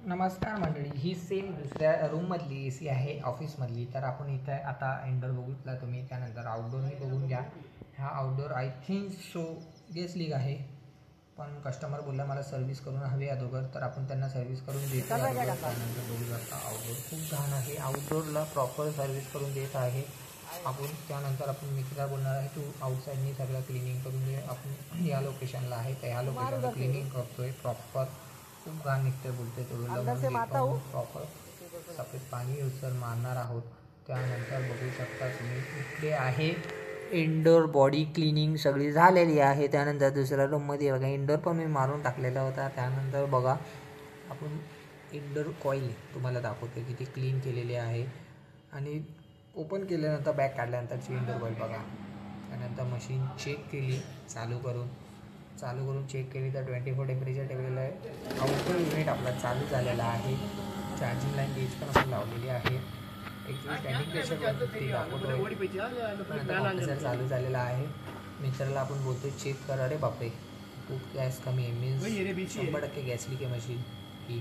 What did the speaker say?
नमस्कार मंडळी, ही सेम दुसऱ्या रूममधली AC आहे ऑफिसमधली. तर आपण इथे आता इंडोर बघितला तुम्ही, त्यानंतर आउटडोअरही बघून घ्या. हा आउटडोअर आय थिंक सो गेस लीग आहे, पण कस्टमर बोलला मला सर्व्हिस करून हवी अगोदर, तर आपण त्यांना सर्व्हिस करून देतो. त्यानंतर बघू शकता आउटडोअर खूप घाण आहे. आउटडोअरला प्रॉपर सर्व्हिस करून देत आहे आपण. त्यानंतर आपण मित्राला बोलणार आहे, तू आउटसाईडनी सगळं क्लिनिंग करून दे. आपण या लोकेशनला आहे, तर ह्या लोकेशनला क्लिनिंग करतोय प्रॉपर. खूप घाण निघते बोलते तो प्रॉपर सफेद पाणी यूजर मारणार आहोत. त्यानंतर बघू शकता तुम्ही इकडे आहे इंडोर बॉडी क्लिनिंग सगळी झालेली आहे. त्यानंतर दुसऱ्या रूममध्ये बघा इंडोर पण मी मारून टाकलेला होता. त्यानंतर बघा आपण इंडोर कॉईल तुम्हाला दाखवतो किती क्लीन केलेली आहे. आणि ओपन केल्यानंतर बॅग काढल्यानंतरची इंडोर कॉईल बघा. त्यानंतर मशीन चेक केली, चालू करून चेक केली तर 24 टेम्परेचर ठेवलेलं आहे. आउटडोर युनिट आपला चालू झालेला आहे. चार्जिंग लाईन गेज पण आपण लावलेली आहे. ॲक्च्युली स्टँडिंग प्रेशर कॉम्प्रेसर चालू झालेला आहे. मित्राला आपण बोलतो चेक कर. अरे बापरे खूप गॅस कमी आहे, मीन्स 100% गॅस लीक आहे मशीन ही.